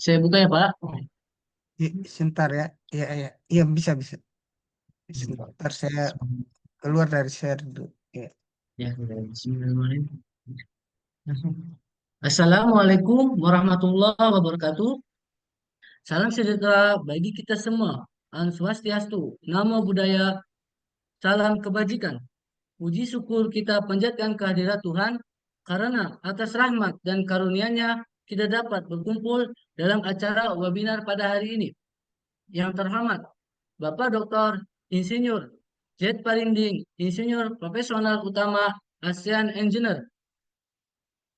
Saya buka ya, Pak. Sebentar ya. Iya, iya. Iya, bisa, bisa. Sebentar saya keluar dari share dulu. Iya. Ya, bismillahirrahmanirrahim. Assalamualaikum warahmatullahi wabarakatuh. Salam sejahtera bagi kita semua. Salam swastiastu, namo buddhaya, salam kebajikan. Puji syukur kita panjatkan kehadirat Tuhan karena atas rahmat dan karunia-Nya kita dapat berkumpul dalam acara webinar pada hari ini. Yang terhormat, Bapak Dr. Insinyur Z. Parinding, Insinyur Profesional Utama ASEAN Engineer,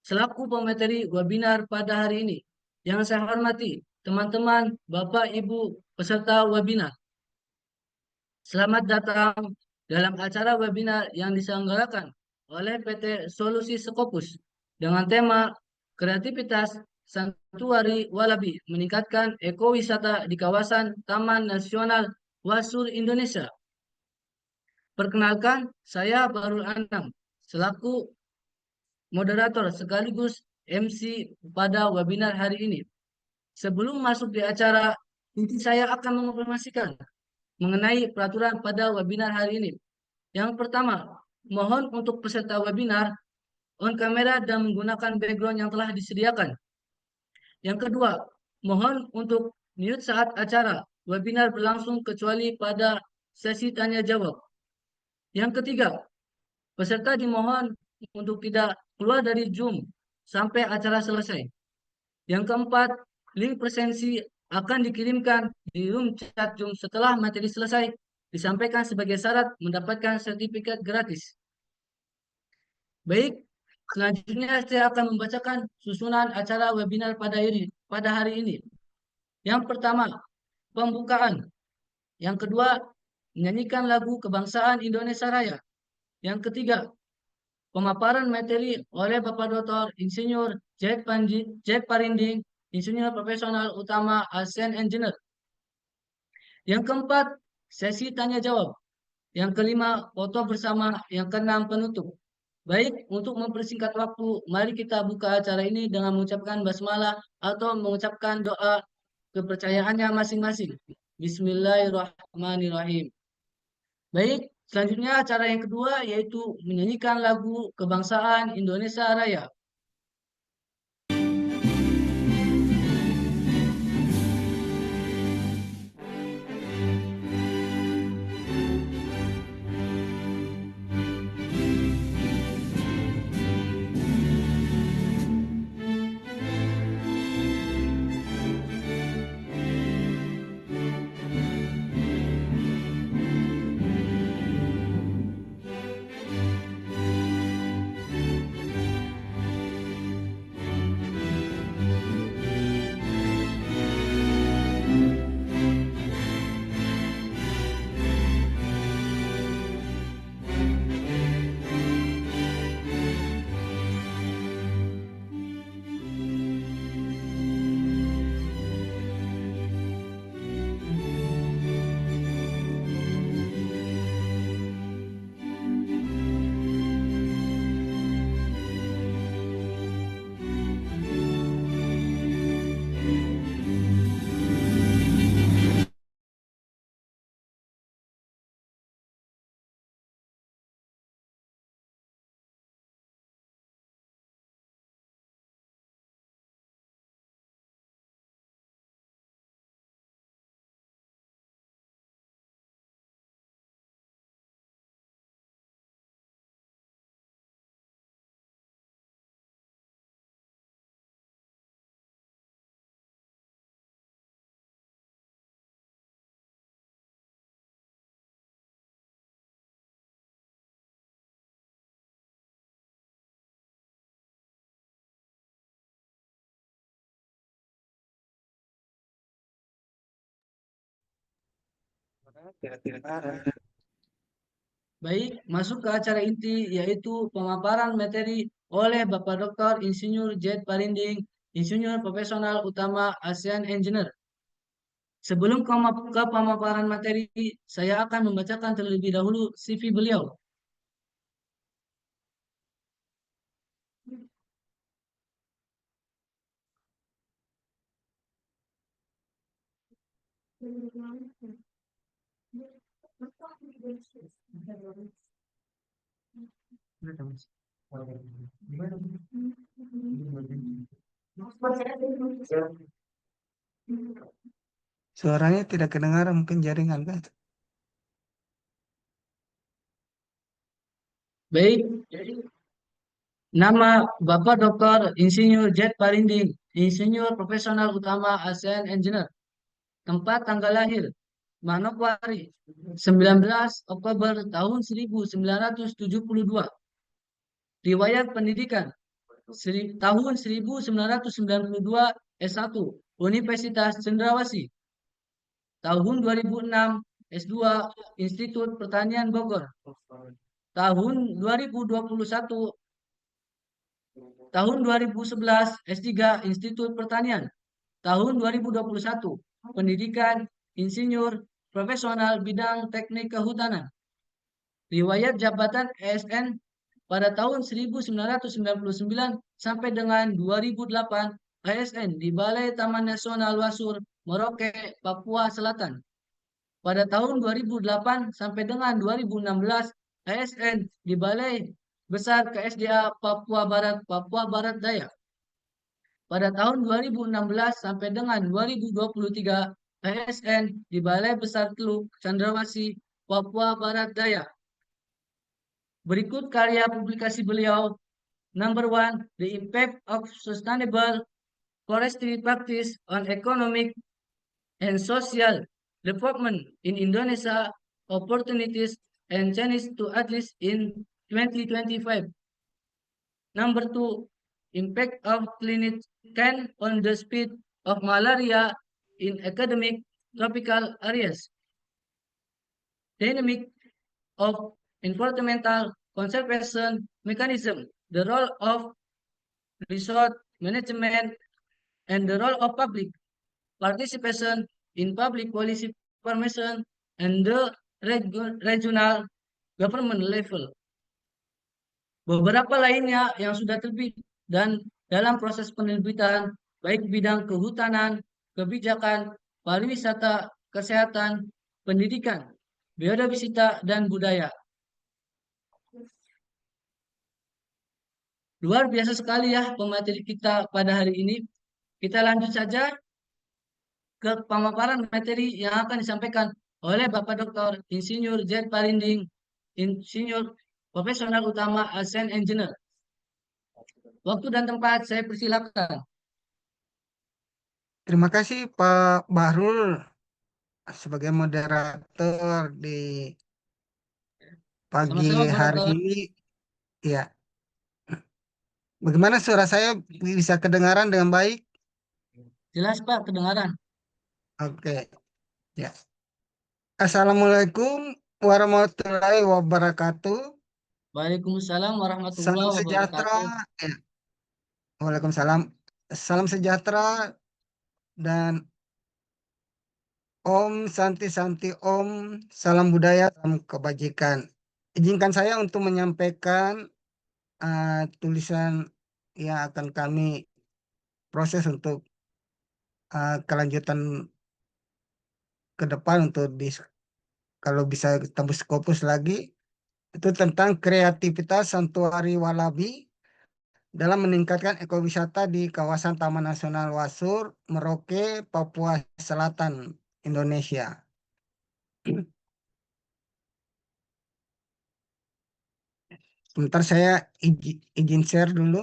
selaku pemateri webinar pada hari ini. Yang saya hormati, teman-teman, Bapak, Ibu, peserta webinar. Selamat datang dalam acara webinar yang diselenggarakan oleh PT Solusi Scopus dengan tema Kreativitas Santuari Walabi meningkatkan ekowisata di kawasan Taman Nasional Wasur Indonesia. Perkenalkan, saya Barul Anam selaku moderator sekaligus MC pada webinar hari ini. Sebelum masuk di acara, inti saya akan menginformasikan mengenai peraturan pada webinar hari ini. Yang pertama, mohon untuk peserta webinar on kamera dan menggunakan background yang telah disediakan. Yang kedua, mohon untuk mute saat acara webinar berlangsung kecuali pada sesi tanya jawab. Yang ketiga, peserta dimohon untuk tidak keluar dari Zoom sampai acara selesai. Yang keempat, link presensi akan dikirimkan di room chat Zoom setelah materi selesai, disampaikan sebagai syarat mendapatkan sertifikat gratis. Baik, selanjutnya saya akan membacakan susunan acara webinar pada hari ini. Yang pertama, pembukaan. Yang kedua, menyanyikan lagu Kebangsaan Indonesia Raya. Yang ketiga, pemaparan materi oleh Bapak Dr. Insinyur Z. Parinding, Insinyur Profesional Utama ASEAN Engineer. Yang keempat, sesi tanya jawab. Yang kelima, foto bersama. Yang keenam, penutup. Baik, untuk mempersingkat waktu, mari kita buka acara ini dengan mengucapkan basmalah atau mengucapkan doa kepercayaannya masing-masing. Bismillahirrahmanirrahim. Baik, selanjutnya acara yang kedua yaitu menyanyikan lagu Kebangsaan Indonesia Raya. Kira-kira Baik, masuk ke acara inti yaitu pemaparan materi oleh Bapak Dr. Insinyur Jet Parinding, Insinyur Profesional Utama ASEAN Engineer. Sebelum ke pemaparan materi, saya akan membacakan terlebih dahulu CV beliau. Suaranya tidak kedengaran, mungkin jaringan kan? Baik, nama Bapak Dr. Insinyur Jet Parinding, Insinyur Profesional Utama ASEAN Engineer. Tempat tanggal lahir, Manokwari, 19 Oktober tahun 1972. Riwayat pendidikan, tahun 1992 S1, Universitas Cendrawasih. Tahun 2006 S2, Institut Pertanian Bogor. Tahun 2021 Tahun 2011 S3 Institut Pertanian. Tahun 2021 Pendidikan Insinyur Profesional Bidang Teknik Kehutanan. Riwayat jabatan ASN pada tahun 1999 sampai dengan 2008 ASN di Balai Taman Nasional Wasur, Merauke, Papua Selatan. Pada tahun 2008 sampai dengan 2016 ASN di Balai Besar KSDA Papua Barat, Papua Barat Daya. Pada tahun 2016 sampai dengan 2023 ASN di Balai Besar Teluk Cendrawasih, Papua Barat Daya. Berikut karya publikasi beliau. Number one, the impact of sustainable forestry practice on economic and social development in Indonesia, opportunities and changes to address in 2025. Number two, impact of climate can on the spread of malaria in academic tropical areas. Dynamic of environmental conservation mechanism, the role of resource management, and the role of public participation in public policy formation and the regional government level. Beberapa lainnya yang sudah terbit dan dalam proses penerbitan, baik bidang kehutanan, kebijakan, pariwisata, kesehatan, pendidikan, biodiversitas, dan budaya. Luar biasa sekali ya pemateri kita pada hari ini. Kita lanjut saja ke pemaparan materi yang akan disampaikan oleh Bapak Dr. Insinyur Jet Parinding, Insinyur Profesional Utama ASEAN Engineer. Waktu dan tempat saya persilakan. Terima kasih Pak Bahrul sebagai moderator di pagi Sama-sama Pak hari Dokter. ini. Ya, bagaimana suara saya bisa kedengaran dengan baik? Jelas Pak, kedengaran. Oke, ya. Assalamualaikum warahmatullahi wabarakatuh. Waalaikumsalam warahmatullahi Salam sejahtera. wabarakatuh. Ya, Waalaikumsalam. Salam sejahtera dan Om Santi Santi Om. Salam budaya, salam kebajikan. Izinkan saya untuk menyampaikan tulisan yang akan kami proses untuk kelanjutan ke depan untuk kalau bisa tembus Scopus lagi itu tentang kreativitas Santuari Walabi dalam meningkatkan ekowisata di kawasan Taman Nasional Wasur, Merauke, Papua Selatan, Indonesia. Sebentar saya izin share dulu.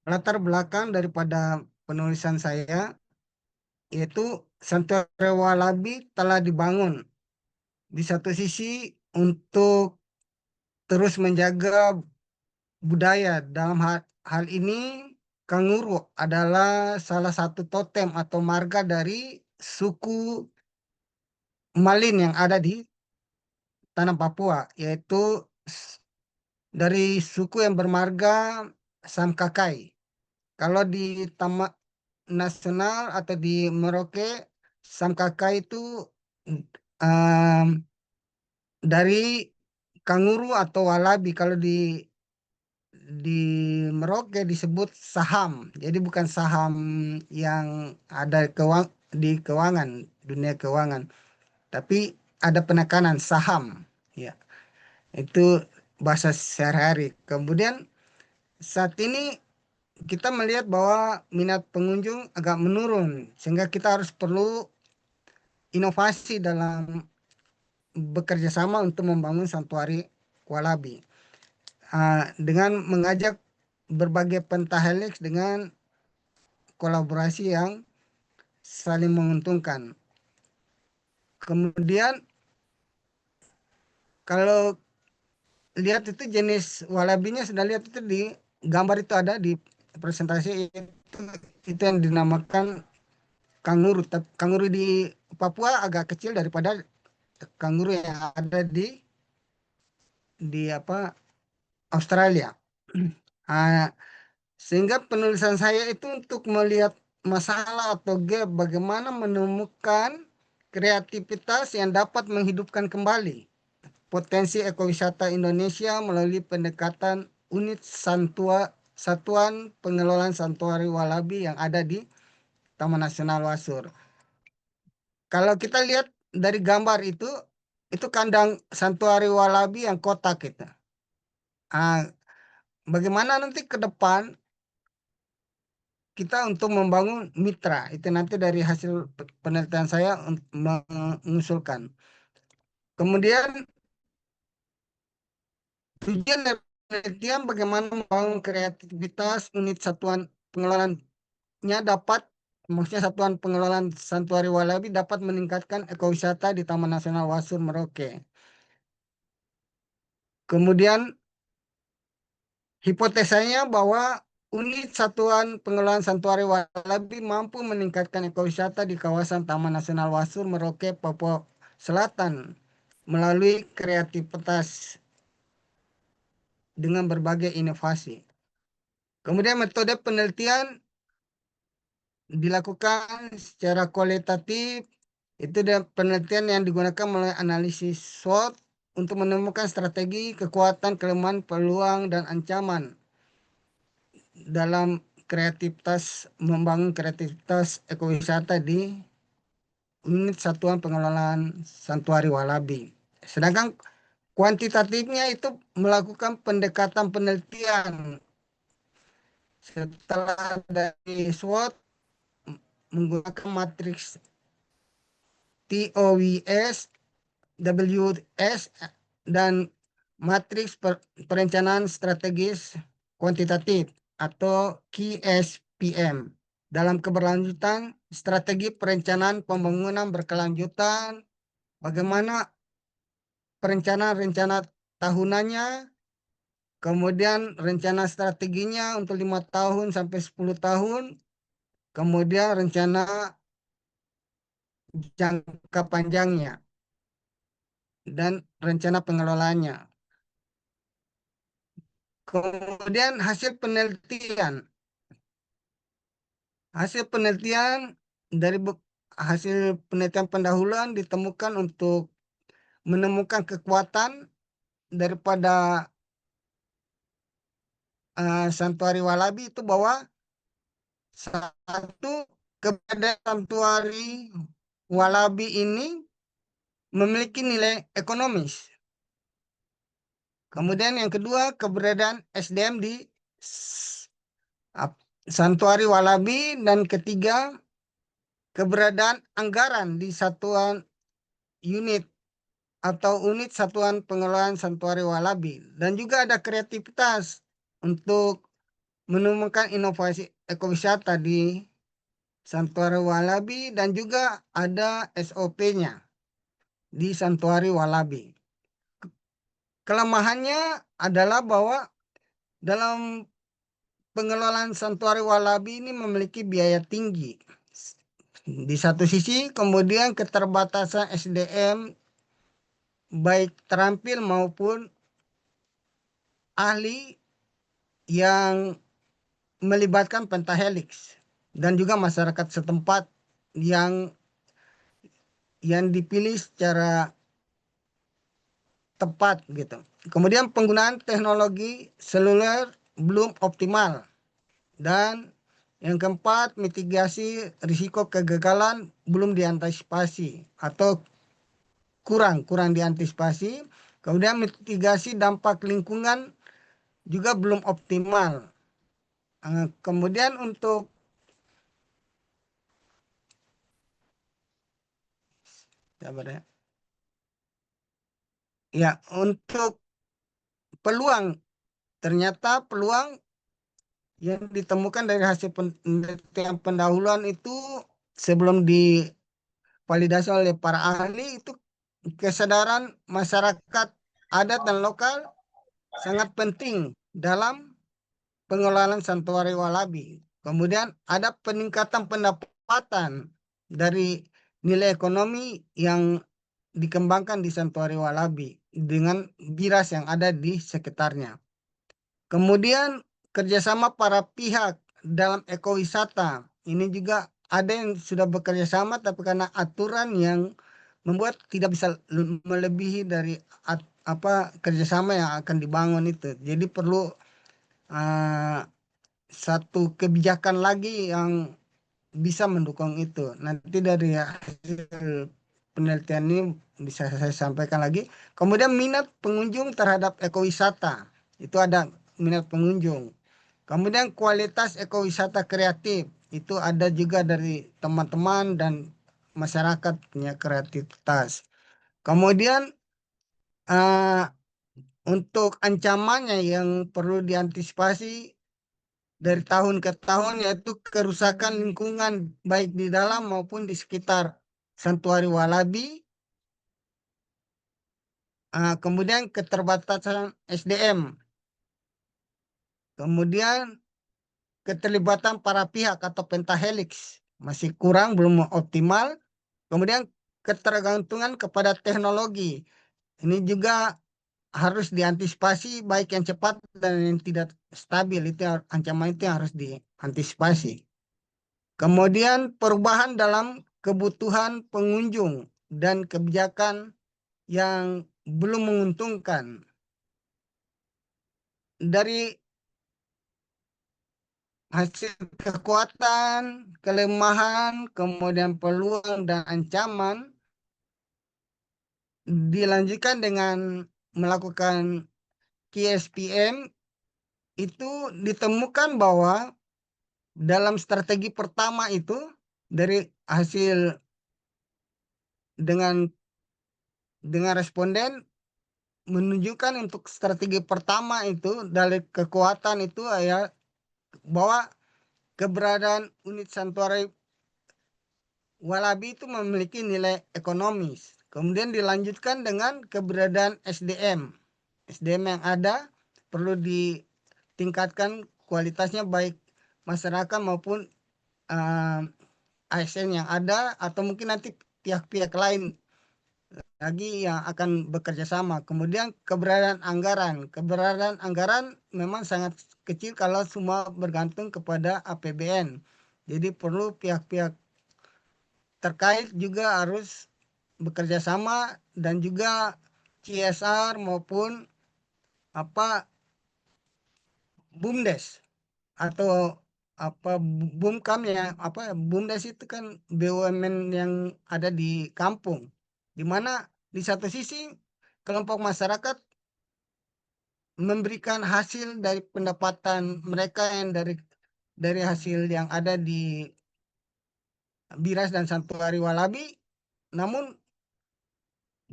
Latar belakang daripada penulisan saya, yaitu Santorio Walabi telah dibangun di satu sisi untuk terus menjaga budaya. Dalam hal ini, kanguru adalah salah satu totem atau marga dari suku Malin yang ada di tanah Papua, yaitu s- dari suku yang bermarga Samkakai. Kalau di Taman Nasional atau di Merauke, Samkakai itu em, dari kanguru atau walabi. Kalau di Merauke disebut saham. Jadi bukan saham yang ada di keuangan, dunia keuangan, tapi ada penekanan saham. Ya, itu bahasa sehari-hari. Kemudian saat ini kita melihat bahwa minat pengunjung agak menurun, sehingga kita harus perlu inovasi dalam bekerja sama untuk membangun santuari Walabi. Dengan mengajak berbagai pentahelix dengan kolaborasi yang saling menguntungkan. Kemudian kalau lihat itu jenis walabinya, sudah lihat itu di gambar itu ada di presentasi itu yang dinamakan kanguru. Kanguru di Papua agak kecil daripada kanguru yang ada di apa Australia. Ah, sehingga penulisan saya itu untuk melihat masalah atau gap bagaimana menemukan kreativitas yang dapat menghidupkan kembali potensi ekowisata Indonesia melalui pendekatan unit satuan pengelolaan santuari Walabi yang ada di Taman Nasional Wasur. Kalau kita lihat dari gambar itu kandang santuari Walabi yang kotak kita. Ah, bagaimana nanti ke depan kita untuk membangun mitra, itu nanti dari hasil penelitian saya mengusulkan. Kemudian tujuan dari penelitian bagaimana membangun kreativitas unit satuan pengelolaannya dapat, maksudnya satuan pengelolaan Santuari Walabi dapat meningkatkan ekowisata di Taman Nasional Wasur Merauke. Kemudian hipotesanya bahwa unit satuan pengelolaan Santuari Walabi mampu meningkatkan ekowisata di kawasan Taman Nasional Wasur Merauke, Papua Selatan melalui kreativitas dengan berbagai inovasi. Kemudian metode penelitian dilakukan secara kualitatif, itu penelitian yang digunakan melalui analisis SWOT untuk menemukan strategi, kekuatan, kelemahan, peluang, dan ancaman dalam membangun kreativitas ekowisata di unit satuan pengelolaan Santuari Walabi. Sedangkan kuantitatifnya itu melakukan pendekatan penelitian setelah dari SWOT menggunakan matriks TOWS, WS, dan matriks perencanaan strategis kuantitatif atau KSPM. Dalam keberlanjutan, strategi perencanaan pembangunan berkelanjutan, bagaimana perencanaan rencana tahunannya, kemudian rencana strateginya untuk 5 tahun sampai 10 tahun, kemudian rencana jangka panjangnya, dan rencana pengelolaannya. Kemudian hasil penelitian dari hasil penelitian pendahuluan ditemukan untuk menemukan kekuatan daripada Santuari Walabi itu bahwa satu, keberadaan Santuari Walabi ini memiliki nilai ekonomis. Kemudian yang kedua, keberadaan SDM di Santuari Walabi, dan ketiga, keberadaan anggaran di satuan unit atau unit satuan pengelolaan Santuari Walabi, dan juga ada kreativitas untuk menemukan inovasi ekowisata di Santuari Walabi dan juga ada SOP-nya di Santuari Walabi. Kelemahannya adalah bahwa dalam pengelolaan Santuari Walabi ini memiliki biaya tinggi. Di satu sisi, kemudian keterbatasan SDM baik terampil maupun ahli yang melibatkan pentahelix dan juga masyarakat setempat yang dipilih secara tepat gitu. Kemudian penggunaan teknologi seluler belum optimal. Dan yang keempat, mitigasi risiko kegagalan belum diantisipasi atau kurang diantisipasi. Kemudian mitigasi dampak lingkungan juga belum optimal. Kemudian untuk sabar ya. Ya, untuk peluang, ternyata peluang yang ditemukan dari hasil penelitian pendahuluan itu sebelum divalidasi oleh para ahli itu kesadaran masyarakat adat dan lokal sangat penting dalam pengelolaan Santuari Walabi. Kemudian ada peningkatan pendapatan dari nilai ekonomi yang dikembangkan di Santuari Walabi dengan biras yang ada di sekitarnya. Kemudian kerjasama para pihak dalam ekowisata. Ini juga ada yang sudah bekerja sama tapi karena aturan yang membuat tidak bisa melebihi dari kerjasama yang akan dibangun itu. Jadi perlu uh, satu kebijakan lagi yang bisa mendukung itu. Nanti dari hasil penelitian ini bisa saya sampaikan lagi. Kemudian minat pengunjung terhadap ekowisata. Itu ada minat pengunjung. Kemudian kualitas ekowisata kreatif. Itu ada juga dari teman-teman dan masyarakat punya kreativitas. Kemudian eh, untuk ancamannya yang perlu diantisipasi dari tahun ke tahun yaitu kerusakan lingkungan baik di dalam maupun di sekitar Santuari Walabi, kemudian keterbatasan SDM, kemudian keterlibatan para pihak atau pentahelix masih kurang belum optimal, kemudian ketergantungan kepada teknologi ini juga harus diantisipasi baik yang cepat dan yang tidak stabil itu ancaman itu yang harus diantisipasi. Kemudian perubahan dalam kebutuhan pengunjung dan kebijakan yang belum menguntungkan. Dari hasil kekuatan, kelemahan, kemudian peluang dan ancaman dilanjutkan dengan melakukan KSPM itu ditemukan bahwa dalam strategi pertama itu dari hasil dengan responden menunjukkan untuk strategi pertama itu dari kekuatan itu ya bahwa keberadaan unit Santuari Walabi itu memiliki nilai ekonomis. Kemudian dilanjutkan dengan keberadaan SDM. SDM yang ada perlu ditingkatkan kualitasnya baik masyarakat maupun uh, ASN yang ada atau mungkin nanti pihak-pihak lain lagi yang akan bekerja sama. Kemudian keberadaan anggaran. Keberadaan anggaran memang sangat kecil kalau semua bergantung kepada APBN. Jadi perlu pihak-pihak terkait juga harus bekerja sama dan juga CSR maupun apa BUMDes atau BUMKAM ya BUMDes itu kan BUMN yang ada di kampung di mana di satu sisi kelompok masyarakat memberikan hasil dari pendapatan mereka yang dari hasil yang ada di Biras dan Santuari Walabi, namun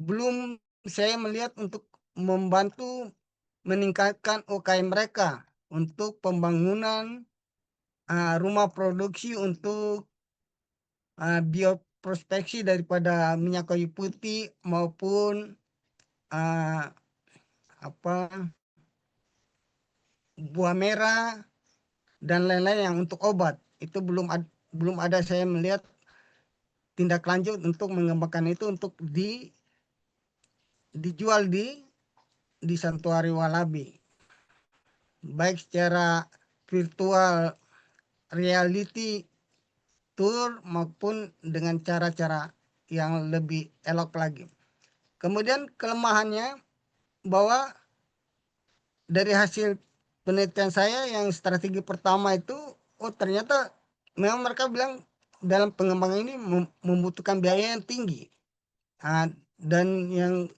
belum saya melihat untuk membantu meningkatkan UKM mereka untuk pembangunan rumah produksi untuk bioprospeksi daripada minyak kayu putih maupun apa buah merah dan lain-lain yang untuk obat. Itu belum ada saya melihat tindak lanjut untuk mengembangkan itu untuk dijual di Santuari Walabi, baik secara virtual reality tour maupun dengan cara-cara yang lebih elok lagi. Kemudian kelemahannya bahwa dari hasil penelitian saya yang strategi pertama itu, oh ternyata memang mereka bilang dalam pengembangan ini membutuhkan biaya yang tinggi. Dan yang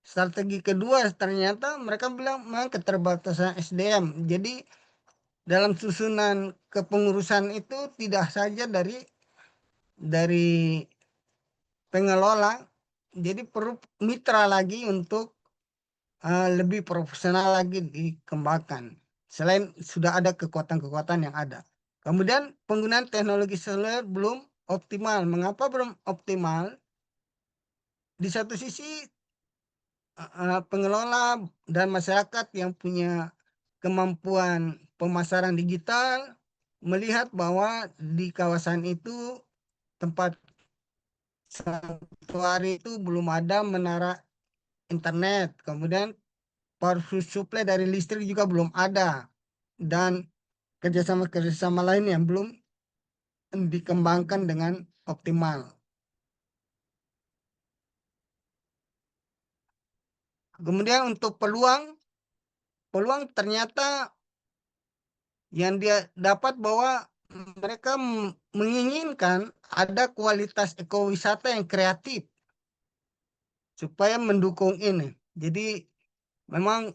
strategi kedua ternyata mereka bilang memang keterbatasan SDM. Jadi dalam susunan kepengurusan itu tidak saja dari pengelola, jadi perlu mitra lagi untuk lebih profesional lagi dikembangkan. Selain sudah ada kekuatan-kekuatan yang ada. Kemudian penggunaan teknologi seluler belum optimal. Mengapa belum optimal? Di satu sisi pengelola dan masyarakat yang punya kemampuan pemasaran digital melihat bahwa di kawasan itu tempat santuari itu belum ada menara internet. Kemudian power supply dari listrik juga belum ada. Dan kerjasama-kerjasama lain yang belum dikembangkan dengan optimal. Kemudian untuk peluang ternyata yang dia dapat bahwa mereka menginginkan ada kualitas ekowisata yang kreatif supaya mendukung ini. Jadi memang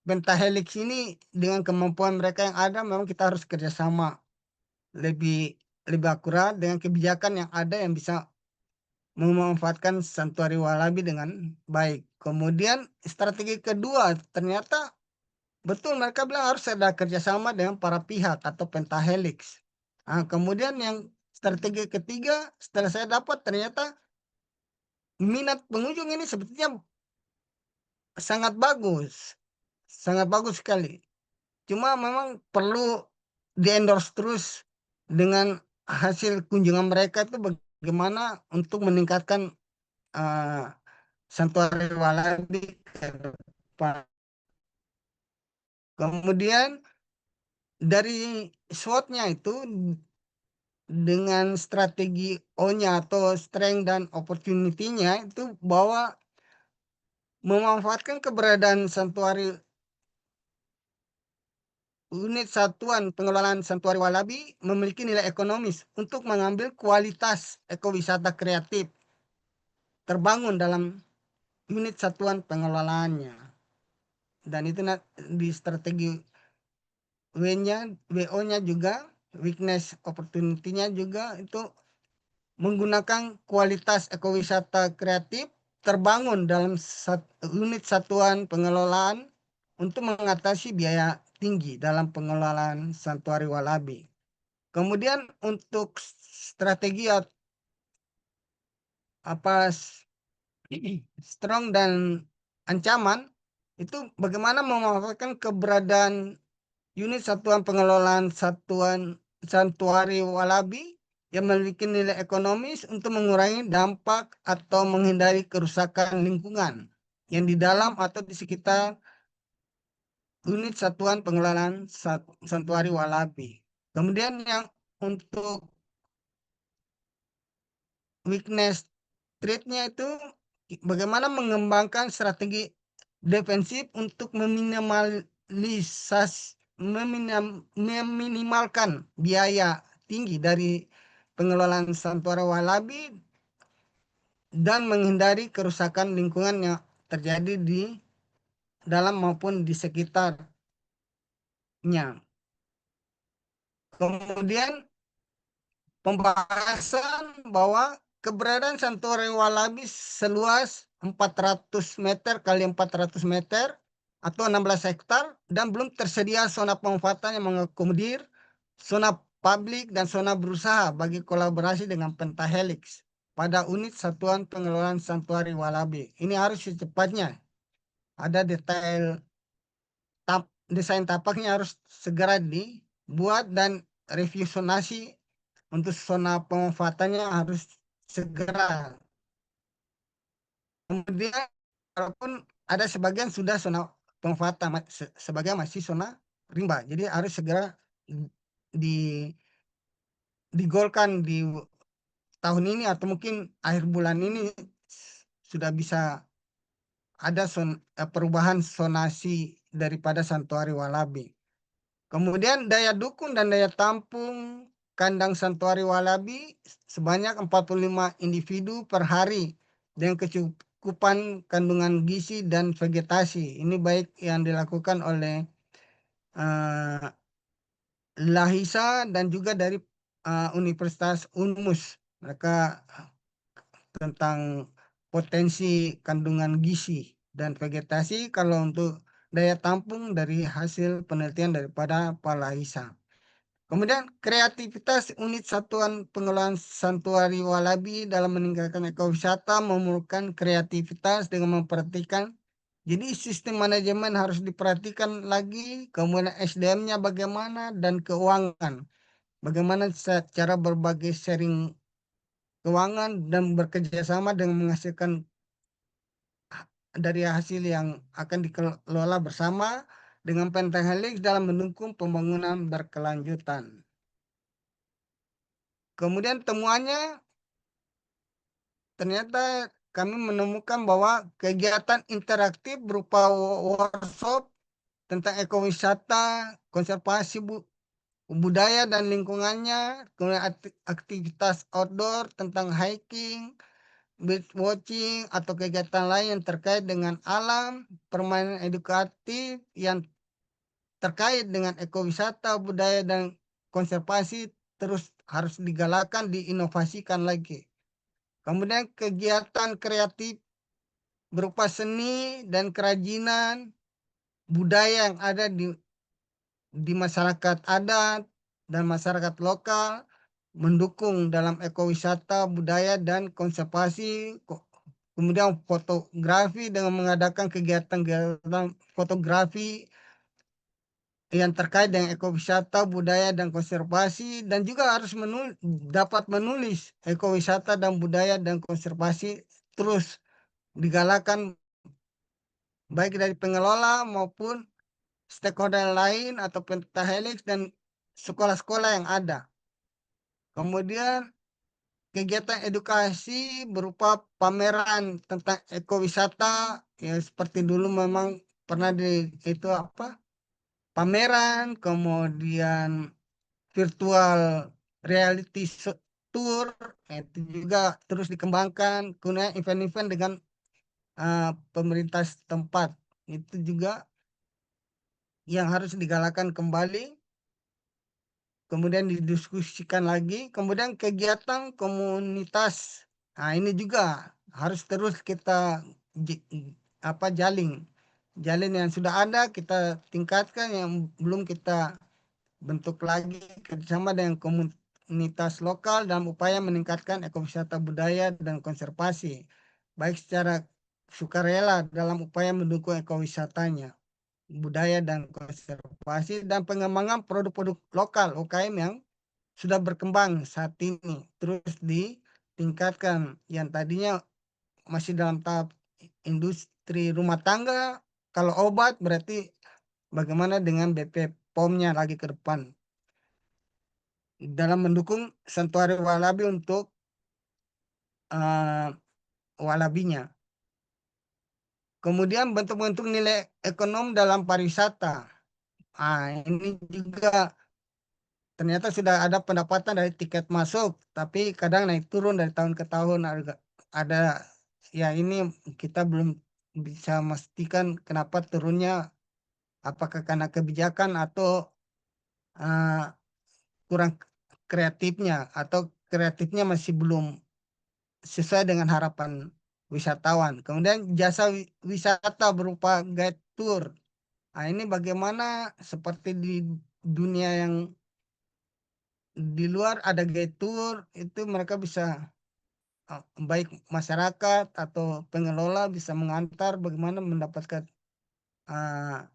Pentahelix ini dengan kemampuan mereka yang ada memang kita harus kerjasama lebih lebih akurat dengan kebijakan yang ada yang bisa memanfaatkan Santuari Walabi dengan baik. Kemudian strategi kedua ternyata betul mereka bilang harus ada kerjasama dengan para pihak atau pentahelix. Kemudian yang strategi ketiga setelah saya dapat ternyata minat pengunjung ini sebetulnya sangat bagus sekali. Cuma memang perlu di-endorse terus dengan hasil kunjungan mereka itu bagaimana untuk meningkatkan Santuari Walabi ke depan. Kemudian dari SWOT-nya itu dengan strategi O-nya atau strength dan opportunity-nya itu bahwa memanfaatkan keberadaan Santuari unit satuan pengelolaan Santuari Walabi memiliki nilai ekonomis untuk mengambil kualitas ekowisata kreatif terbangun dalam unit satuan pengelolaannya. Dan itu di strategi W-nya, WO-nya juga, weakness opportunity-nya juga itu menggunakan kualitas ekowisata kreatif terbangun dalam unit satuan pengelolaan untuk mengatasi biaya tinggi dalam pengelolaan Santuari Walabi. Kemudian untuk strategi strong dan ancaman itu bagaimana memanfaatkan keberadaan unit satuan pengelolaan Santuari Walabi yang memiliki nilai ekonomis untuk mengurangi dampak atau menghindari kerusakan lingkungan yang di dalam atau di sekitar unit satuan pengelolaan Santuari Walabi. Kemudian yang untuk weakness trade-nya itu bagaimana mengembangkan strategi defensif untuk meminimalkan biaya tinggi dari pengelolaan Santuari Walabi dan menghindari kerusakan lingkungan yang terjadi di dalam maupun di sekitarnya. Kemudian pembahasan bahwa keberadaan Santuari Walabi seluas 400 meter kali 400 meter atau 16 hektar dan belum tersedia zona pemanfaatan yang mengakomodir zona publik dan zona berusaha bagi kolaborasi dengan Pentahelix pada unit Satuan Pengelolaan Santuari Walabi. Ini harus secepatnya. Ada detail desain tapaknya harus segera dibuat dan review zonasi untuk zona pemanfaatannya harus segera. Kemudian walaupun ada sebagian sudah zona pemanfaatan, sebagian masih zona rimba. Jadi harus segera di digolkan di tahun ini atau mungkin akhir bulan ini sudah bisa ada perubahan zonasi daripada Santuari Walabi. Kemudian daya dukung dan daya tampung kandang Santuari Walabi sebanyak 45 individu per hari dengan kecukupan kandungan gizi dan vegetasi. Ini baik yang dilakukan oleh uh, Lahisa dan juga dari Universitas Unmus. Mereka tentang potensi kandungan gizi dan vegetasi kalau untuk daya tampung dari hasil penelitian daripada Pak Lahisa. Kemudian kreativitas unit Satuan Pengelolaan Santuari Walabi dalam meningkatkan ekowisata memerlukan kreativitas dengan memperhatikan. Jadi sistem manajemen harus diperhatikan lagi, kemudian SDM-nya bagaimana dan keuangan. Bagaimana cara berbagai sharing keuangan dan bekerja sama dengan menghasilkan dari hasil yang akan dikelola bersama dengan Pentahelix dalam mendukung pembangunan berkelanjutan. Kemudian temuannya ternyata kami menemukan bahwa kegiatan interaktif berupa workshop tentang ekowisata, konservasi budaya dan lingkungannya, kemudian aktivitas outdoor tentang hiking, bird watching atau kegiatan lain yang terkait dengan alam, permainan edukatif yang terkait dengan ekowisata, budaya dan konservasi terus harus digalakkan, diinovasikan lagi. Kemudian kegiatan kreatif berupa seni dan kerajinan budaya yang ada di masyarakat adat dan masyarakat lokal mendukung dalam ekowisata, budaya dan konservasi. Kemudian fotografi dengan mengadakan kegiatan-kegiatan fotografi yang terkait dengan ekowisata, budaya dan konservasi, dan juga harus dapat menulis ekowisata dan budaya dan konservasi terus digalakan baik dari pengelola maupun stakeholder lain atau pentahelix dan sekolah-sekolah yang ada. Kemudian kegiatan edukasi berupa pameran tentang ekowisata ya seperti dulu memang pernah itu apa pameran, kemudian virtual reality tour itu juga terus dikembangkan, kemudian event-event dengan pemerintah setempat itu juga yang harus digalakan kembali, kemudian didiskusikan lagi. Kemudian kegiatan komunitas, nah ini juga harus terus kita jalin yang sudah ada kita tingkatkan, yang belum kita bentuk lagi kerjasama dengan komunitas lokal dalam upaya meningkatkan ekowisata budaya dan konservasi, baik secara sukarela dalam upaya mendukung ekowisatanya, budaya dan konservasi, dan pengembangan produk-produk lokal UKM yang sudah berkembang saat ini terus ditingkatkan, yang tadinya masih dalam tahap industri rumah tangga. Kalau obat berarti bagaimana dengan BP POM-nya lagi ke depan dalam mendukung Santuari Walabi untuk uh, walabinya. Kemudian bentuk-bentuk nilai ekonom dalam pariwisata. Ini juga ternyata sudah ada pendapatan dari tiket masuk, tapi kadang naik turun dari tahun ke tahun. Ada ya ini kita belum bisa memastikan kenapa turunnya, apakah karena kebijakan atau uh, kurang kreatifnya atau kreatifnya masih belum sesuai dengan harapan wisatawan. Kemudian jasa wisata berupa guide tour. Ini bagaimana seperti di dunia yang di luar ada guide tour, itu mereka bisa baik masyarakat atau pengelola bisa mengantar bagaimana mendapatkan uh,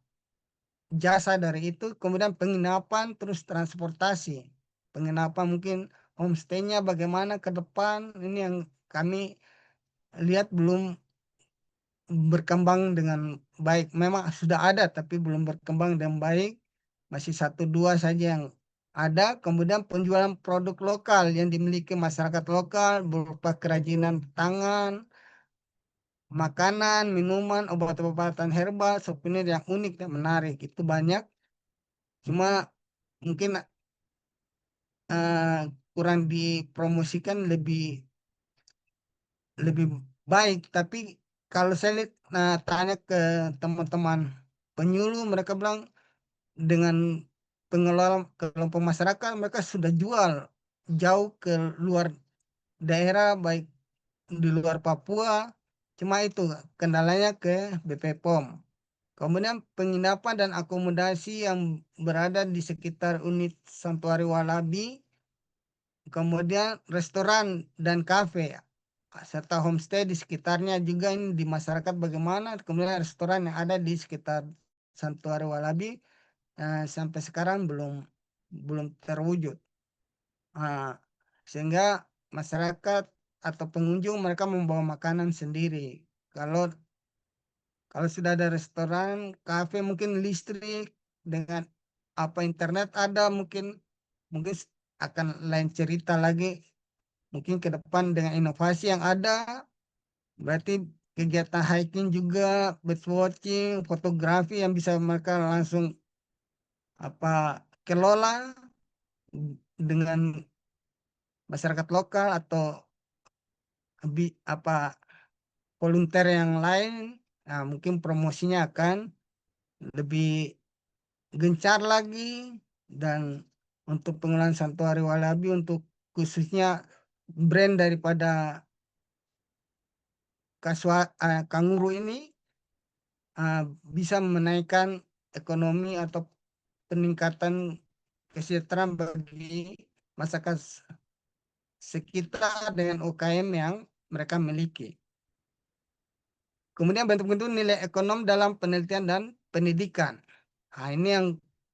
jasa dari itu, kemudian penginapan, terus transportasi. Penginapan mungkin homestay-nya bagaimana ke depan, ini yang kami lihat belum berkembang dengan baik. Memang sudah ada, tapi belum berkembang dengan baik. Masih satu dua saja yang ada. Kemudian penjualan produk lokal yang dimiliki masyarakat lokal berupa kerajinan tangan, makanan, minuman, obat-obatan herbal, souvenir yang unik dan menarik. Itu banyak. Cuma mungkin eh, kurang dipromosikan lebih lebih baik. Tapi kalau saya lihat, tanya ke teman-teman penyuluh, mereka bilang dengan pengelola kelompok masyarakat mereka sudah jual jauh ke luar daerah, baik di luar Papua. Cuma itu kendalanya ke BP POM. Kemudian penginapan dan akomodasi yang berada di sekitar unit Santuari Walabi, kemudian restoran dan kafe serta homestay di sekitarnya juga, ini di masyarakat bagaimana. Kemudian restoran yang ada di sekitar Santuari Walabi sampai sekarang belum belum terwujud. Ah, sehingga masyarakat atau pengunjung mereka membawa makanan sendiri. Kalau kalau sudah ada restoran, kafe, mungkin listrik dengan apa internet ada, mungkin mungkin akan lain cerita lagi. Mungkin ke depan dengan inovasi yang ada, berarti kegiatan hiking juga, bird watching, fotografi yang bisa mereka langsung apa kelola dengan masyarakat lokal atau apa volunteer yang lain. Nah, mungkin promosinya akan lebih gencar lagi. Dan untuk pengelolaan Santuari Walabi untuk khususnya brand daripada kanguru ini uh, bisa menaikkan ekonomi atau peningkatan kesejahteraan bagi masyarakat sekitar dengan UKM yang mereka miliki. Kemudian bentuk-bentuk nilai ekonom dalam penelitian dan pendidikan. Nah, ini yang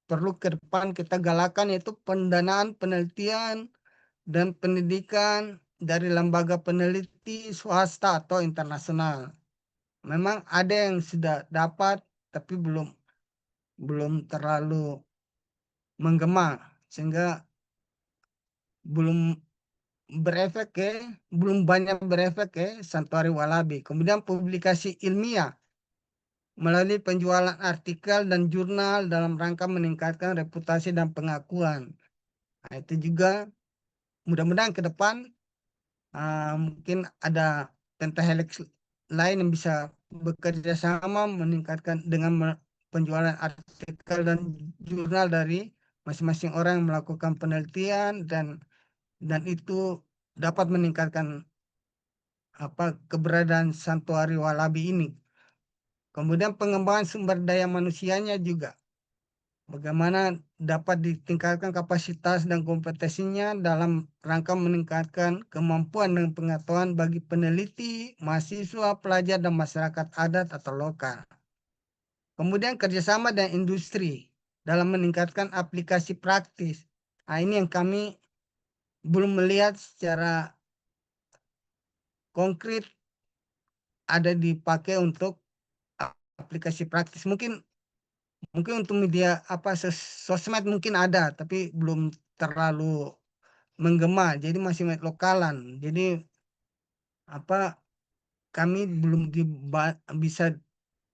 perlu ke depan kita galakan, yaitu pendanaan penelitian dan pendidikan dari lembaga peneliti swasta atau internasional. Memang ada yang sudah dapat, tapi belum belum terlalu menggema, sehingga belum berefek ke belum banyak berefek ke Santuari Walabi. Kemudian publikasi ilmiah melalui penjualan artikel dan jurnal dalam rangka meningkatkan reputasi dan pengakuan. Nah, itu juga mudah-mudahan ke depan mungkin ada pentahelix lain yang bisa bekerja sama meningkatkan dengan penjualan artikel dan jurnal dari masing-masing orang yang melakukan penelitian, dan itu dapat meningkatkan apa keberadaan Santuari Walabi ini. Kemudian pengembangan sumber daya manusianya juga. Bagaimana dapat ditingkatkan kapasitas dan kompetensinya dalam rangka meningkatkan kemampuan dan pengetahuan bagi peneliti, mahasiswa, pelajar, dan masyarakat adat atau lokal. Kemudian kerjasama dengan industri dalam meningkatkan aplikasi praktis. Nah, ini yang kami belum melihat secara konkret ada dipakai untuk aplikasi praktis. Mungkin mungkin untuk media apa sosmed mungkin ada, tapi belum terlalu menggema. Jadi masih lokalan. Jadi apa kami belum bisa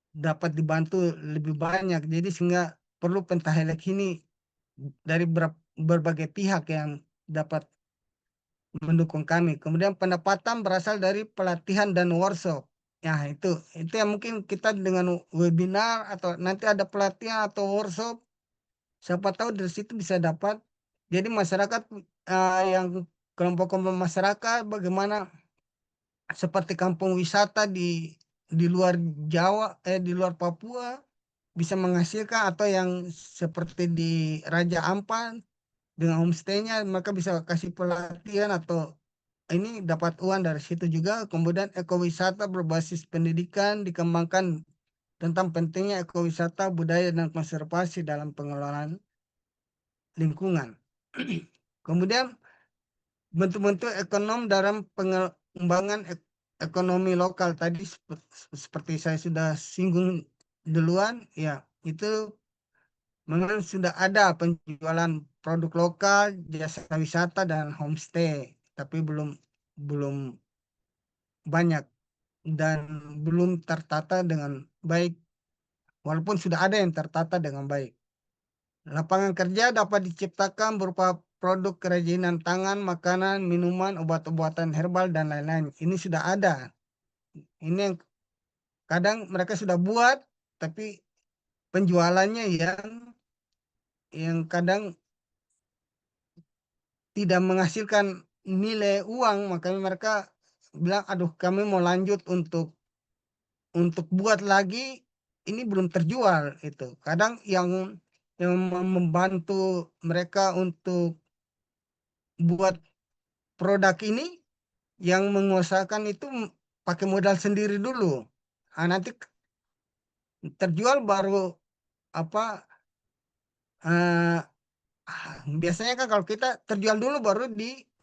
dapat dibantu lebih banyak. Jadi sehingga perlu pentahelix ini dari berbagai pihak yang dapat mendukung kami. Kemudian pendapatan berasal dari pelatihan dan workshop. Ya, itu yang mungkin kita dengan webinar atau nanti ada pelatihan atau workshop, siapa tahu dari situ bisa dapat. Jadi masyarakat yang kelompok-kelompok masyarakat bagaimana seperti kampung wisata di luar Jawa, di luar Papua bisa menghasilkan, atau yang seperti di Raja Ampat dengan homestaynya mereka bisa kasih pelatihan atau ini dapat uang dari situ juga. Kemudian ekowisata berbasis pendidikan dikembangkan tentang pentingnya ekowisata budaya dan konservasi dalam pengelolaan lingkungan. Kemudian bentuk-bentuk ekonom dalam pengembangan ekonomi lokal tadi seperti saya sudah singgung duluan, ya itu memang sudah ada penjualan produk lokal, jasa wisata dan homestay, tapi belum belum banyak dan belum tertata dengan baik, walaupun sudah ada yang tertata dengan baik. Lapangan kerja dapat diciptakan berupa produk kerajinan tangan, makanan, minuman, obat-obatan herbal, dan lain-lain. Ini sudah ada. Ini yang kadang mereka sudah buat, tapi penjualannya yang kadang tidak menghasilkan nilai uang, makanya mereka bilang, aduh kami mau lanjut untuk buat lagi, ini belum terjual itu. Kadang yang membantu mereka untuk buat produk ini yang mengusahakan itu pakai modal sendiri dulu. Ah, nanti terjual baru apa eh, biasanya kan kalau kita terjual dulu baru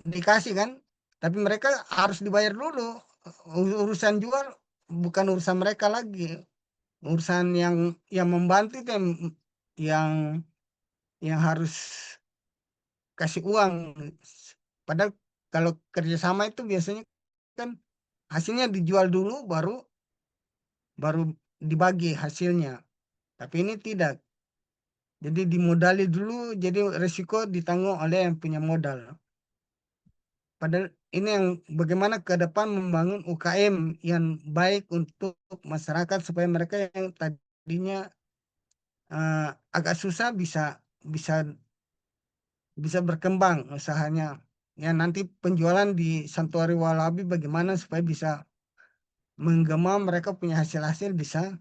dikasih kan. Tapi mereka harus dibayar dulu. Urusan jual bukan urusan mereka lagi. Urusan yang membantu itu yang yang harus kasih uang. Padahal kalau kerjasama itu biasanya kan hasilnya dijual dulu baru baru dibagi hasilnya. Tapi ini tidak. Jadi dimodali dulu, jadi resiko ditanggung oleh yang punya modal. Padahal ini yang bagaimana ke depan membangun UKM yang baik untuk masyarakat supaya mereka yang tadinya agak susah bisa bisa bisa berkembang usahanya. Ya nanti penjualan di Santuari Walabi bagaimana supaya bisa menggema mereka punya hasil-hasil bisa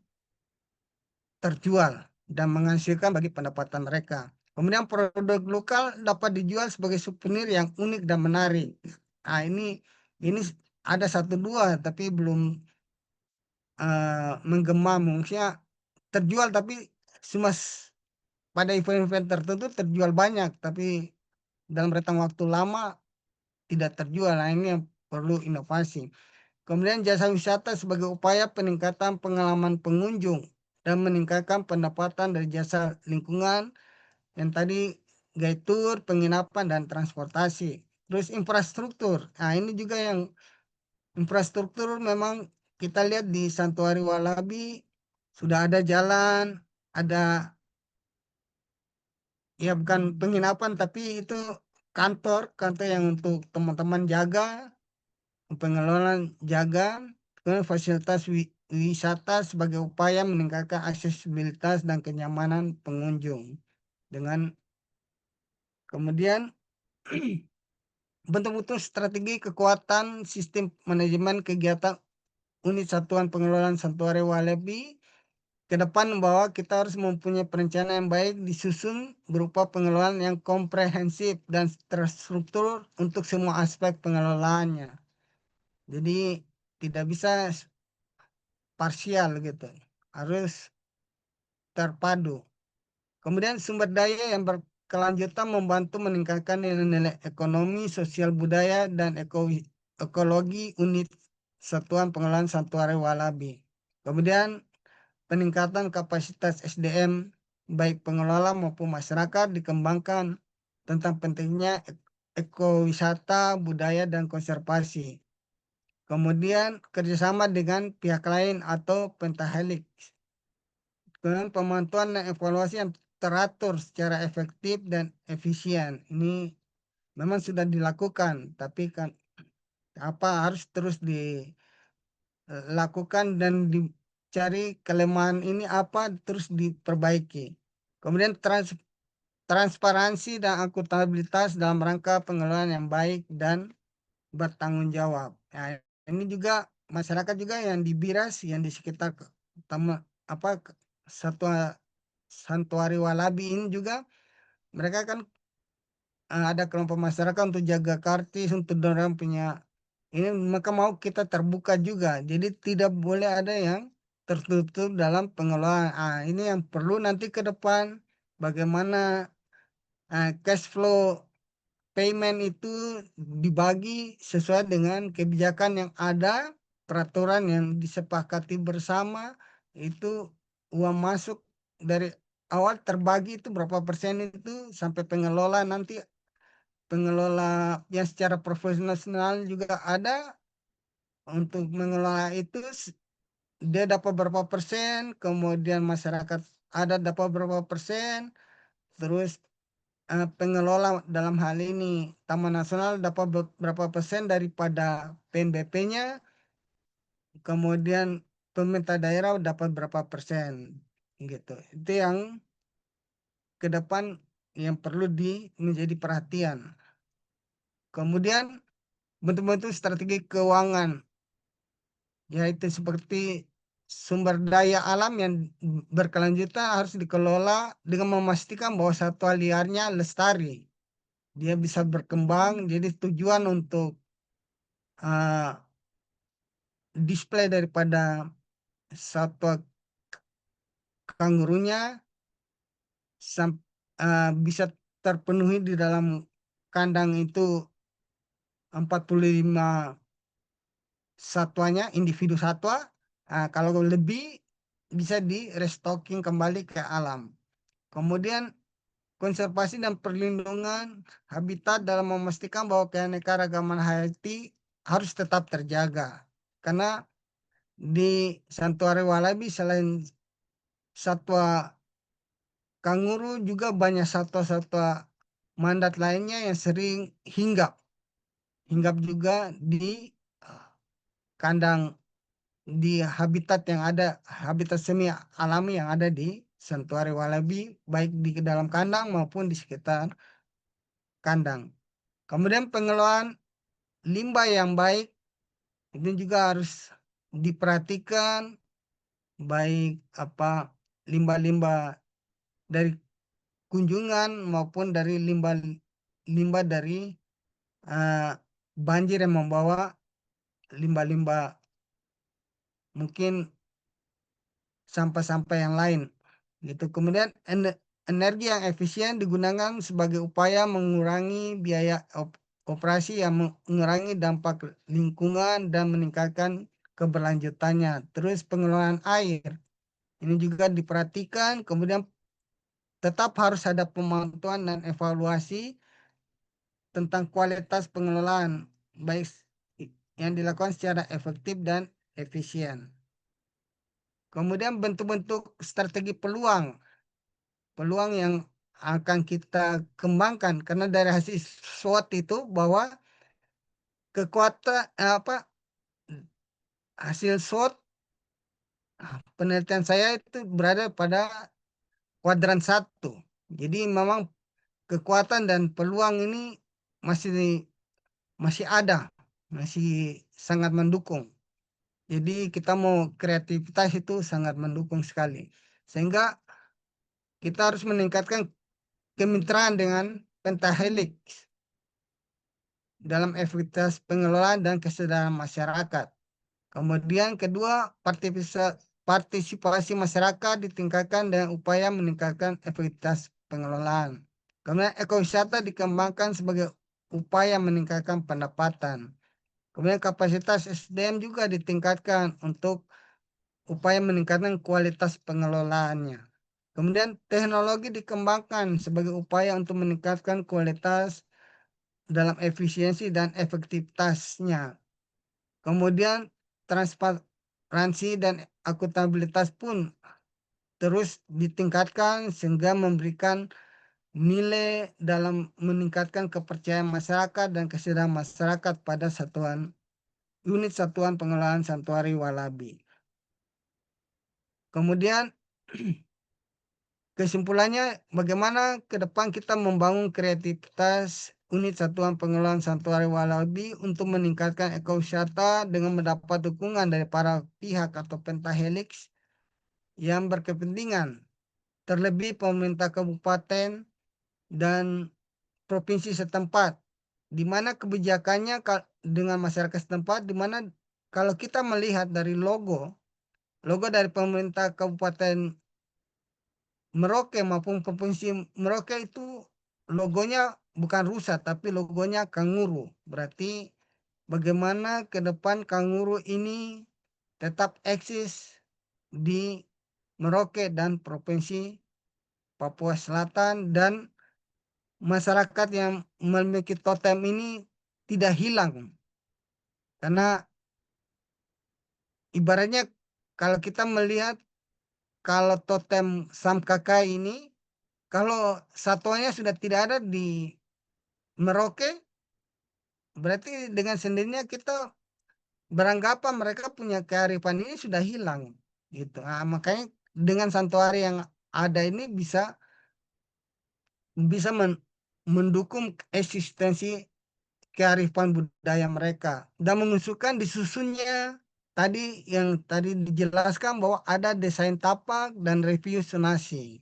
terjual dan menghasilkan bagi pendapatan mereka. Kemudian produk lokal dapat dijual sebagai souvenir yang unik dan menarik. Nah, ini ada satu dua tapi belum menggema, maksudnya terjual tapi cuma pada event-event tertentu terjual banyak tapi dalam rentang waktu lama tidak terjual. Nah, ini yang perlu inovasi. Kemudian jasa wisata sebagai upaya peningkatan pengalaman pengunjung dan meningkatkan pendapatan dari jasa lingkungan yang tadi guide tour, penginapan, dan transportasi. Terus infrastruktur. Nah, ini juga yang infrastruktur memang kita lihat di Santuari Walabi sudah ada jalan, ada ya bukan penginapan tapi itu kantor yang untuk teman-teman jaga, pengelolaan jaga, kemudian fasilitas wisata sebagai upaya meningkatkan aksesibilitas dan kenyamanan pengunjung. Dengan kemudian bentuk-bentuk strategi kekuatan sistem manajemen kegiatan unit satuan pengelolaan Santuari Walabi ke depan bahwa kita harus mempunyai perencanaan yang baik disusun berupa pengelolaan yang komprehensif dan terstruktur untuk semua aspek pengelolaannya. Jadi tidak bisa parsial gitu, harus terpadu. Kemudian sumber daya yang berkelanjutan membantu meningkatkan nilai-nilai ekonomi, sosial budaya, dan ekologi unit Satuan Pengelolaan Santuari Walabi. Kemudian peningkatan kapasitas SDM baik pengelola maupun masyarakat dikembangkan tentang pentingnya ekowisata, budaya, dan konservasi. Kemudian kerjasama dengan pihak lain atau pentahelix. Kemudian pemantauan dan evaluasi yang teratur secara efektif dan efisien. Ini memang sudah dilakukan, tapi kan apa harus terus dilakukan dan dicari kelemahan ini apa terus diperbaiki. Kemudian transparansi dan akuntabilitas dalam rangka pengelolaan yang baik dan bertanggung jawab. Nah, ini juga masyarakat juga yang di Biras, yang di sekitar apa satu Santuari Walabi ini juga mereka kan ada kelompok masyarakat untuk jaga kartis untuk dorang punya ini, maka mau kita terbuka juga. Jadi tidak boleh ada yang tertutup dalam pengelolaan. Ini yang perlu nanti ke depan bagaimana cash flow payment itu dibagi sesuai dengan kebijakan yang ada, peraturan yang disepakati bersama, itu uang masuk dari awal terbagi itu berapa persen itu sampai pengelola nanti, pengelola yang secara profesional juga ada untuk mengelola itu, dia dapat berapa persen, kemudian masyarakat ada dapat berapa persen, terus pengelola dalam hal ini Taman Nasional dapat berapa persen daripada PNBP-nya, kemudian pemerintah daerah dapat berapa persen gitu. Itu yang ke depan yang perlu menjadi perhatian. Kemudian bentuk-bentuk strategi keuangan, yaitu seperti sumber daya alam yang berkelanjutan harus dikelola dengan memastikan bahwa satwa liarnya lestari. Dia bisa berkembang, jadi tujuan untuk uh, display daripada satwa kangurunya bisa terpenuhi di dalam kandang itu 45 satwanya, individu satwa. Kalau lebih bisa di restocking kembali ke alam. Kemudian konservasi dan perlindungan habitat dalam memastikan bahwa keanekaragaman hayati harus tetap terjaga. Karena di Santuari Walabi selain satwa kanguru juga banyak satwa-satwa mandat lainnya yang sering hinggap. Hinggap juga di uh, kandang, di habitat yang ada, habitat semi alami yang ada di Santuari Walabi, baik di dalam kandang maupun di sekitar kandang. Kemudian pengelolaan limbah yang baik itu juga harus diperhatikan, baik apa limbah-limbah dari kunjungan maupun dari limbah dari uh, banjir yang membawa limbah-limbah, mungkin sampah-sampah yang lain gitu. Kemudian energi yang efisien digunakan sebagai upaya mengurangi biaya operasi yang mengurangi dampak lingkungan dan meningkatkan keberlanjutannya. Terus pengelolaan air ini juga diperhatikan, kemudian tetap harus ada pemantauan dan evaluasi tentang kualitas pengelolaan baik yang dilakukan secara efektif dan efisien. Kemudian bentuk-bentuk strategi peluang, peluang yang akan kita kembangkan karena dari hasil SWOT itu bahwa kekuatan hasil SWOT penelitian saya itu berada pada kuadran 1. Jadi memang kekuatan dan peluang ini masih masih ada, masih sangat mendukung. Jadi kita mau kreativitas itu sangat mendukung sekali. Sehingga kita harus meningkatkan kemitraan dengan pentahelix dalam efektivitas pengelolaan dan kesadaran masyarakat. Kemudian kedua, partisipasi masyarakat ditingkatkan dengan upaya meningkatkan efektivitas pengelolaan. Kemudian ekowisata dikembangkan sebagai upaya meningkatkan pendapatan. Kemudian kapasitas SDM juga ditingkatkan untuk upaya meningkatkan kualitas pengelolaannya. Kemudian teknologi dikembangkan sebagai upaya untuk meningkatkan kualitas dalam efisiensi dan efektivitasnya. Kemudian transparansi dan akuntabilitas pun terus ditingkatkan sehingga memberikan nilai dalam meningkatkan kepercayaan masyarakat dan kesadaran masyarakat pada unit satuan pengelolaan Santuari Walabi. Kemudian kesimpulannya, bagaimana ke depan kita membangun kreativitas unit satuan pengelolaan Santuari Walabi untuk meningkatkan ekowisata dengan mendapat dukungan dari para pihak atau pentahelix yang berkepentingan, terlebih pemerintah kabupaten dan provinsi setempat, di mana kebijakannya dengan masyarakat setempat, di mana kalau kita melihat dari logo dari pemerintah Kabupaten Merauke maupun Provinsi Merauke itu logonya bukan rusa tapi logonya kanguru. Berarti bagaimana ke depan kanguru ini tetap eksis di Merauke dan Provinsi Papua Selatan dan masyarakat yang memiliki totem ini tidak hilang. Karena ibaratnya kalau kita melihat kalau totem Samkaka ini kalau satuannya sudah tidak ada di Merauke, berarti dengan sendirinya kita beranggapan mereka punya kearifan ini sudah hilang gitu. Nah, makanya dengan santuari yang ada ini bisa mendukung eksistensi kearifan budaya mereka dan mengusulkan disusunnya tadi yang tadi dijelaskan bahwa ada desain tapak dan review sonasi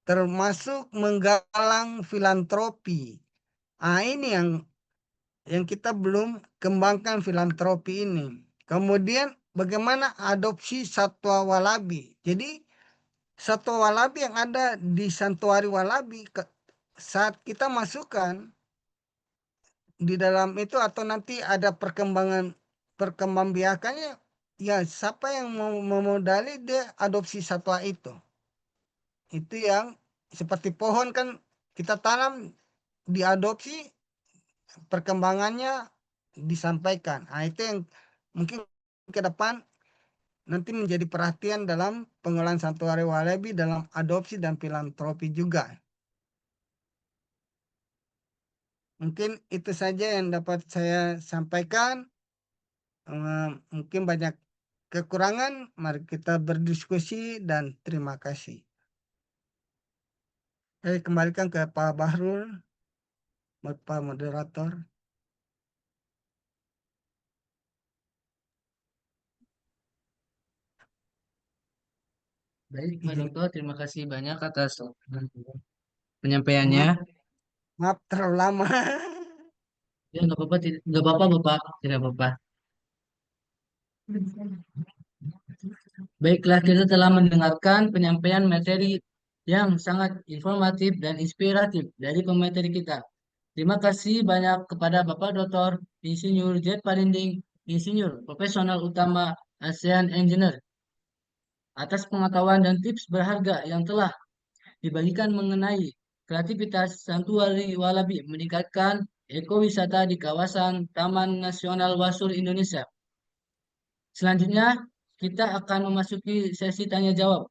termasuk menggalang filantropi. Ah, ini yang kita belum kembangkan filantropi ini. Kemudian bagaimana adopsi satwa walabi. Jadi satwa walabi yang ada di Santuari Walabi saat kita masukkan di dalam itu atau nanti ada perkembangbiakannya ya siapa yang mau memodali dia adopsi satwa itu yang seperti pohon kan kita tanam diadopsi perkembangannya disampaikan. Nah, itu yang mungkin ke depan nanti menjadi perhatian dalam pengelolaan santuari walabi dalam adopsi dan filantropi juga. Mungkin itu saja yang dapat saya sampaikan. Mungkin banyak kekurangan, mari kita berdiskusi dan terima kasih. Saya kembalikan ke Pak Bahrul, Pak Moderator. Baik, Pak Izin. Dokter, terima kasih banyak atas Maaf, penyampaiannya. maaf terlalu lama. Ya, nggak apa-apa, nggak apa-apa, Bapak, tidak apa-apa. Baiklah, kita telah mendengarkan penyampaian materi yang sangat informatif dan inspiratif dari pemateri kita. Terima kasih banyak kepada Bapak Dr. Insinyur J. Parinding, Insinyur Profesional Utama ASEAN Engineer, atas pengetahuan dan tips berharga yang telah dibagikan mengenai kreativitas Santuari Walabi meningkatkan ekowisata di kawasan Taman Nasional Wasur Indonesia. Selanjutnya, kita akan memasuki sesi tanya jawab.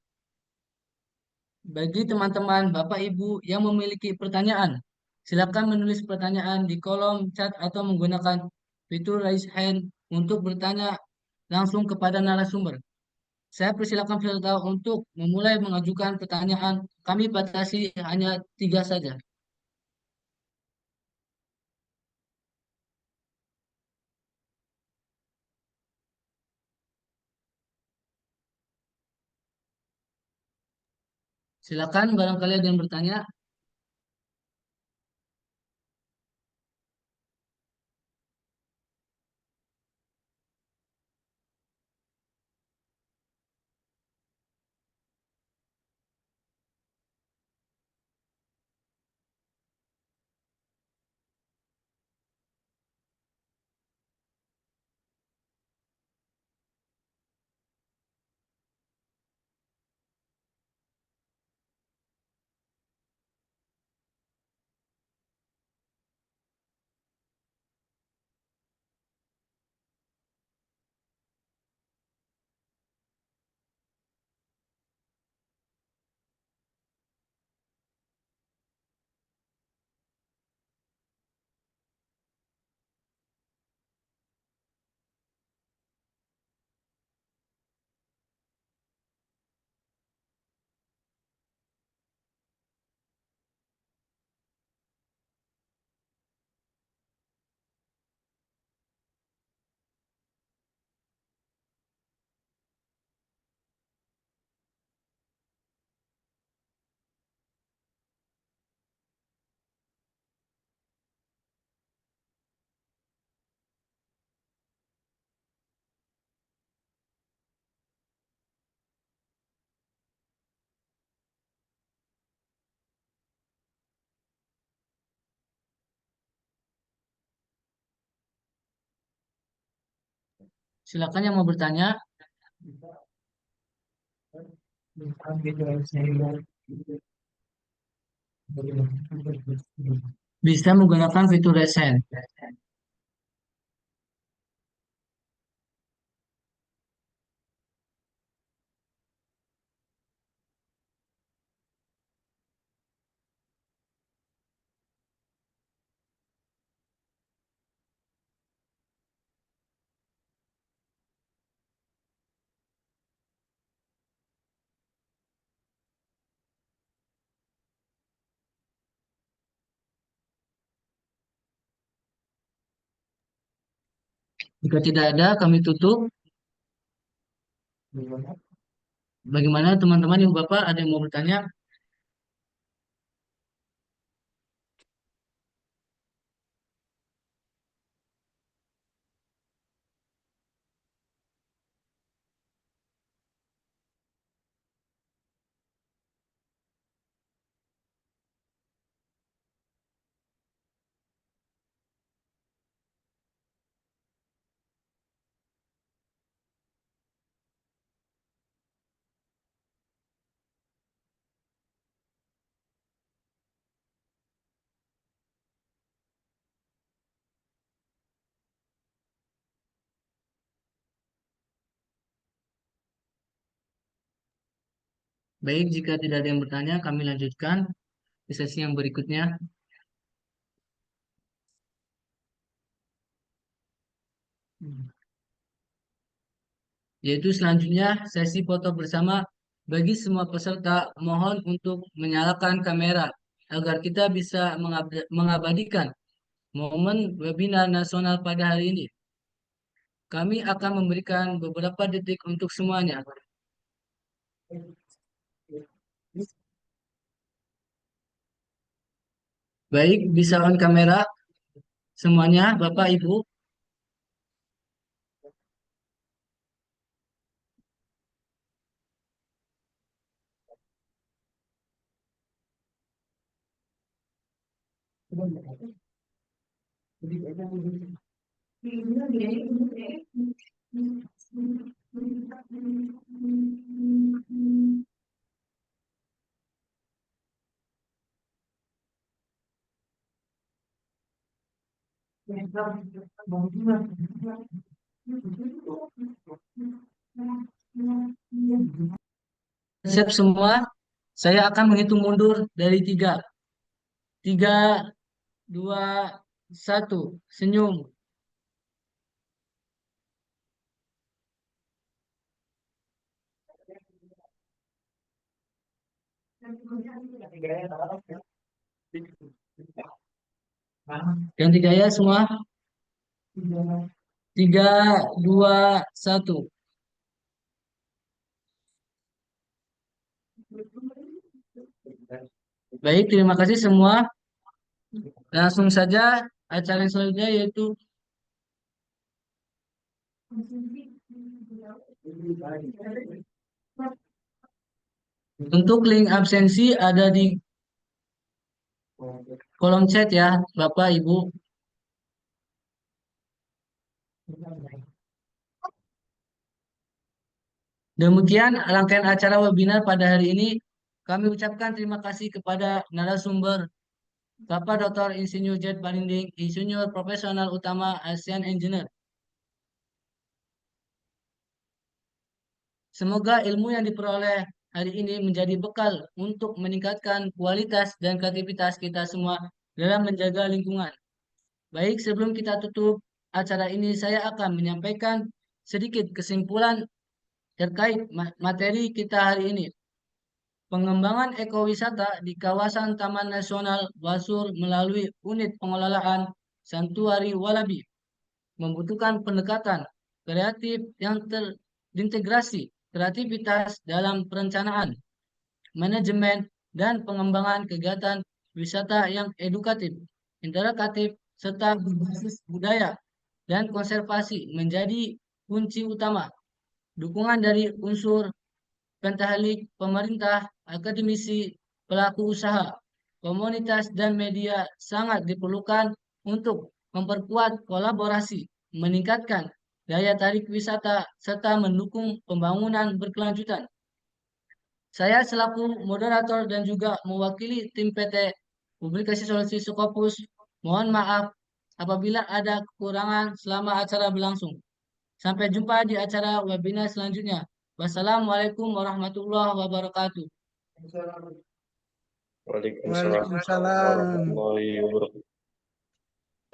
Bagi teman-teman Bapak Ibu yang memiliki pertanyaan, silakan menulis pertanyaan di kolom chat atau menggunakan fitur raise hand untuk bertanya langsung kepada narasumber. Saya persilakan peserta untuk memulai mengajukan pertanyaan. Kami batasi hanya 3 saja. Silakan barangkali ada yang bertanya. Silakan yang mau bertanya. Bisa menggunakan fitur recent. Jika tidak ada, kami tutup. Bagaimana teman-teman, ibu bapak, ada yang mau bertanya? Baik, jika tidak ada yang bertanya, kami lanjutkan ke sesi yang berikutnya, yaitu selanjutnya sesi foto bersama bagi semua peserta. Mohon untuk menyalakan kamera agar kita bisa mengabadikan momen webinar nasional pada hari ini. Kami akan memberikan beberapa detik untuk semuanya. Baik, bisa on kamera semuanya, Bapak Ibu. Siap semua, saya akan menghitung mundur dari tiga. Tiga, dua, satu. Senyum. Ganti gaya semua. Tiga, dua, satu. Baik, terima kasih semua. Langsung saja acara yang selanjutnya yaitu untuk link absensi ada di kolom chat ya, Bapak Ibu. Demikian rangkaian acara webinar pada hari ini. Kami ucapkan terima kasih kepada narasumber Bapak Dr. Insinyur Jet Balinding, Insinyur Profesional Utama ASEAN Engineer. Semoga ilmu yang diperoleh hari ini menjadi bekal untuk meningkatkan kualitas dan kreativitas kita semua dalam menjaga lingkungan. Baik, sebelum kita tutup acara ini, saya akan menyampaikan sedikit kesimpulan terkait materi kita hari ini. Pengembangan ekowisata di kawasan Taman Nasional Basur melalui unit pengelolaan Santuari Walabi membutuhkan pendekatan kreatif yang terintegrasi kreativitas dalam perencanaan, manajemen, dan pengembangan kegiatan wisata yang edukatif, interaktif, serta berbasis budaya dan konservasi menjadi kunci utama. Dukungan dari unsur pentahalik, pemerintah, akademisi, pelaku usaha, komunitas, dan media sangat diperlukan untuk memperkuat kolaborasi, meningkatkan daya tarik wisata, serta mendukung pembangunan berkelanjutan. Saya selaku moderator dan juga mewakili tim PT Publikasi Solusi Scopus, mohon maaf apabila ada kekurangan selama acara berlangsung. Sampai jumpa di acara webinar selanjutnya. Wassalamualaikum warahmatullahi wabarakatuh. Waalaikumsalam Waalaikumsalam. warahmatullahi wabarakatuh.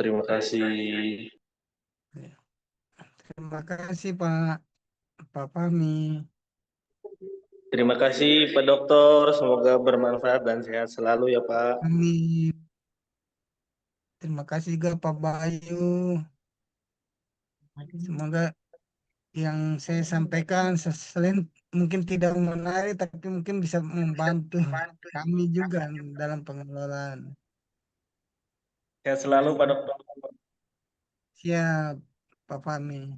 Terima kasih. Terima kasih Pak Fahmi. Terima kasih Pak Dokter. Semoga bermanfaat dan sehat selalu ya Pak. Amin. Terima kasih juga Pak Bayu. Semoga yang saya sampaikan selain mungkin tidak menarik, tapi mungkin bisa membantu kami juga dalam pengelolaan. Sehat selalu Pak Dokter. Siap, Pak Fahmi.